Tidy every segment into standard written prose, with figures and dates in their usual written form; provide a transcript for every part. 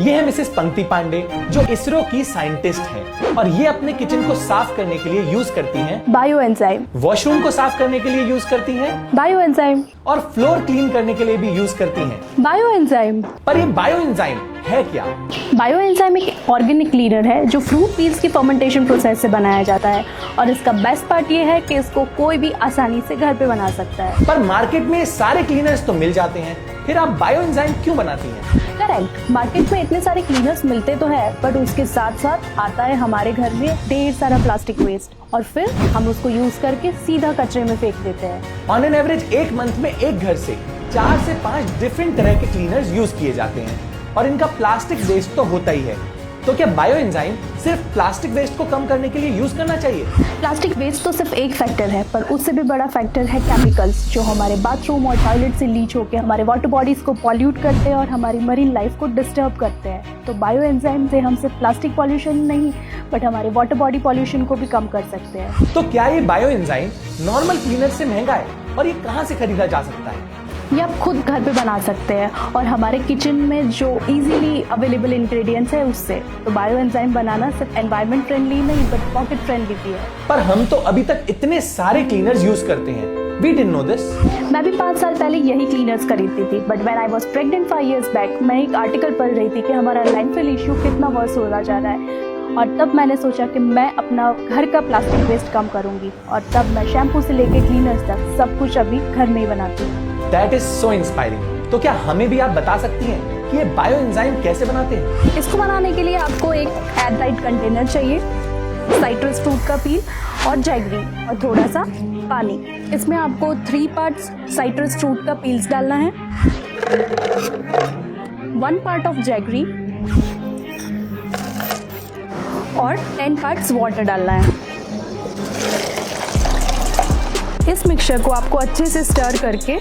ये है मिसेस पंक्ति पांडे, जो इसरो की साइंटिस्ट हैं और ये अपने किचन को साफ करने के लिए यूज करती हैं बायो एंजाइम। वॉशरूम को साफ करने के लिए यूज करती हैं बायो एंजाइम। और फ्लोर क्लीन करने के लिए भी यूज करती हैं बायो एंजाइम। पर ये बायो एंजाइम है क्या? बायो एंजाइम एक ऑर्गेनिक क्लीनर है जो फ्रूट पील्स की फर्मेंटेशन प्रोसेस से बनाया जाता है और इसका बेस्ट पार्ट ये है कि इसको कोई भी आसानी से घर पे बना सकता है। पर मार्केट में सारे क्लीनर्स तो मिल जाते हैं, फिर आप बायो एंजाइम क्यों बनाती हैं? करेक्ट, मार्केट में इतने सारे क्लीनर्स मिलते तो है, पर उसके साथ साथ आता है हमारे घर में ढेर सारा प्लास्टिक वेस्ट और फिर हम उसको यूज करके सीधा कचरे में फेंक देते हैं। ऑन एन एवरेज एक मंथ में एक घर से 4 से 5 डिफरेंट तरह के क्लीनर्स यूज किए जाते हैं और इनका प्लास्टिक वेस्ट तो होता ही है। तो क्या बायो एंजाइम सिर्फ प्लास्टिक वेस्ट को कम करने के लिए यूज करना चाहिए? प्लास्टिक वेस्ट तो सिर्फ एक फैक्टर है, पर उससे भी बड़ा फैक्टर है केमिकल्स, जो हमारे बाथरूम और टॉयलेट से लीच होकर हमारे वाटर बॉडीज को पॉल्यूट करते हैं और हमारी मरीन लाइफ को डिस्टर्ब करते हैं। तो बायो एंजाइम से हम सिर्फ प्लास्टिक पॉल्यूशन नहीं, बट हमारे वाटर बॉडी पॉल्यूशन को भी कम कर सकते हैं। तो क्या ये बायो एंजाइम नॉर्मल क्लीनर से महंगा है और ये कहाँ से खरीदा जा सकता है? ये आप खुद घर पे बना सकते हैं और हमारे किचन में जो इजीली अवेलेबल इंग्रेडिएंट्स है उससे। तो बायो एंजाइम बनाना सिर्फ एनवायरनमेंट फ्रेंडली नहीं बट पॉकेट फ्रेंडली भी है। पर हम तो अभी तक इतने सारे क्लीनर्स यूज करते हैं, we didn't know this। मैं भी 5 साल पहले यही क्लीनर्स खरीदती थी, but when I was pregnant 5 years back, मैं एक आर्टिकल पढ़ रही थी कि हमारा लैंडफिल इशू कितना वर्स होता जा रहा है और तब मैंने सोचा कि मैं अपना घर का प्लास्टिक वेस्ट कम करूंगी और तब मैं शैम्पू से लेके क्लीनर्स तक सब कुछ अभी घर में ही बनाती हूँ। That is so inspiring। तो क्या हमें भी आप बता सकती हैं कि ये बायो एंजाइम कैसे बनाते हैं? इसको बनाने के लिए आपको एक एयरटाइट कंटेनर चाहिए, साइट्रस फ्रूट का पील और जैगरी और थोड़ा सा पानी। इसमें आपको 3 पार्ट्स साइट्रस फ्रूट का पील्स डालना है, 1 पार्ट ऑफ जैगरी और 10 पार्ट्स वाटर डालना है। इस मिक्सचर को आपको अच्छे से स्टर करके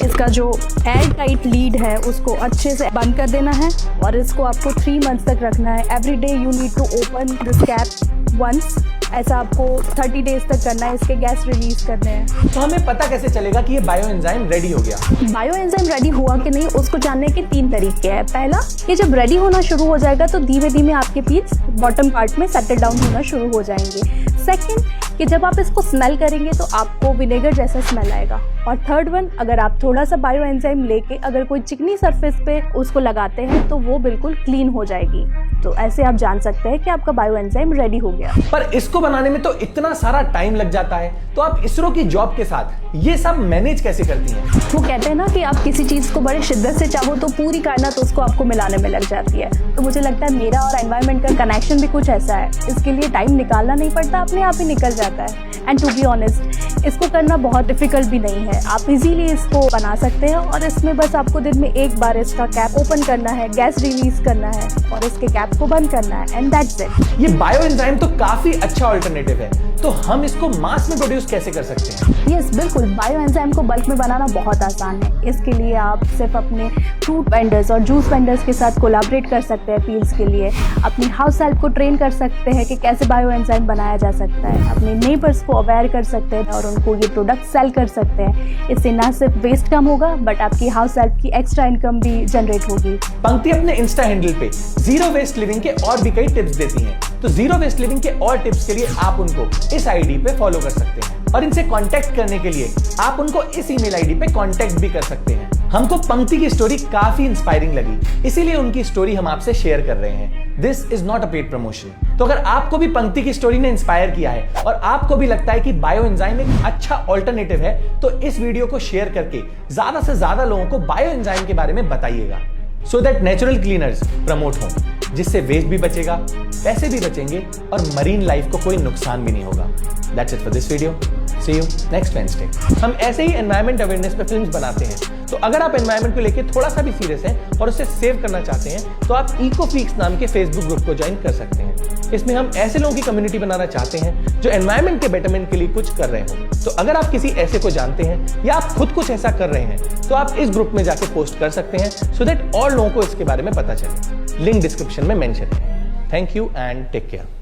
इसका जो एयर टाइट लीड है उसको अच्छे से बंद कर देना है और इसको आपको 3 मंथ्स तक रखना है। Every day you need to open this cap once. ऐसा आपको 30 डेज तक करना है, इसके गैस रिलीज करने हैं। तो हमें पता कैसे चलेगा कि ये बायो एंजाइम रेडी हो गया? बायो एंजाइम रेडी हुआ कि नहीं उसको जानने के 3 तरीके हैं। पहला, ये जब रेडी होना शुरू हो जाएगा तो धीमे धीमे आपके पीस बॉटम पार्ट में सेटल डाउन होना शुरू हो जाएंगे। सेकेंड, कि जब आप इसको स्मेल करेंगे तो आपको विनेगर जैसा स्मेल आएगा। और थर्ड वन, अगर आप थोड़ा सा बायो एंजाइम लेके अगर कोई चिकनी सरफेस पे उसको लगाते हैं तो वो बिल्कुल क्लीन हो जाएगी। तो ऐसे आप जान सकते हैं कि आपका बायो एंजाइम रेडी हो गया। पर इसको बनाने में तो इतना सारा टाइम लग जाता है, तो आप इसरो की जॉब के साथ ये सब मैनेज कैसे करती हैं? वो कहते हैं ना कि आप किसी चीज को बड़े शिद्दत से चाहो तो पूरी कायनात उसको आपको मिलाने में लग जाती है। तो मुझे लगता है मेरा और एनवायरनमेंट का कनेक्शन भी कुछ ऐसा है। इसके लिए टाइम निकालना नहीं पड़ता, अपने आप ही निकल जाता है। एंड टू बी ऑनेस्ट, इसको करना बहुत डिफिकल्ट भी नहीं है। आप इजीली इसको बना सकते हैं और इसमें बस आपको दिन में एक बार इसका कैप ओपन करना है, गैस रिलीज करना है और इसके कैप को बंद करना है एंड दैट्स इट। ये बायो एंजाइम तो काफी अच्छा ऑल्टरनेटिव है, तो हम इसको मास में प्रोड्यूस कैसे कर सकते हैं? यस, बिल्कुल। बायो एंजाइम को बल्क में बनाना बहुत आसान है। इसके लिए आप सिर्फ अपने फ्रूट वेंडर्स और जूस वेंडर्स के साथ कोलैबोरेट कर सकते हैं पील्स के लिए। अपनी हाउस हेल्प को ट्रेन कर सकते हैं कि कैसे बायो एंजाइम बनाया जा सकता है। अपने नेबर्स को अवेयर कर सकते हैं और उनको ये प्रोडक्ट सेल कर सकते हैं। इससे ना सिर्फ वेस्ट कम होगा बट आपकी हाउस हेल्प की एक्स्ट्रा इनकम भी जनरेट होगी। पंक्ति अपने इंस्टा हैंडल पे जीरो वेस्ट लिविंग के और भी कई टिप्स देती हैं, तो जीरो वेस्ट लिविंग के और टिप्स के लिए आप उनको इस आईडी पे फॉलो कर सकते हैं और इनसे कांटेक्ट करने के लिए आप उनको इस ईमेल आईडी पे कांटेक्ट भी कर सकते हैं। हमको पंक्ति की स्टोरी काफी इंस्पायरिंग लगी, इसीलिए उनकी स्टोरी हम आपसे शेयर कर रहे हैं। This is not a paid promotion. तो अगर आपको भी पंक्ति की स्टोरी ने इंस्पायर किया है और आपको भी लगता है कि बायो एंजाइम एक अच्छा ऑल्टरनेटिव है, तो इस वीडियो को शेयर करके ज्यादा से ज्यादा लोगों को बायो एंजाइम के बारे में बताइएगा, so that natural cleaners promote हों, जिससे वेस्ट भी बचेगा, पैसे भी बचेंगे और मरीन लाइफ को कोई नुकसान भी नहीं होगा। That's it for this video. See you next Wednesday। हम ऐसे ही एनवायरमेंट अवेयरनेस पे फिल्म्स बनाते हैं, तो अगर आप एनवायरमेंट को लेके थोड़ा सा भी सीरियस हैं और उसे सेव करना चाहते हैं तो आप इकोफीक्स नाम के फेसबुक ग्रुप को ज्वाइन कर सकते हैं। इसमें हम ऐसे लोगों की कम्युनिटी बनाना चाहते हैं जो एनवायरमेंट के बेटरमेंट के लिए कुछ कर रहे हो। तो अगर आप किसी ऐसे को जानते हैं या आप खुद कुछ ऐसा कर रहे हैं तो आप इस ग्रुप में जाके पोस्ट कर सकते हैं, सो दैट और लोगों को इसके बारे में पता चले। लिंक डिस्क्रिप्शन में मेंशन है। Thank you and take care.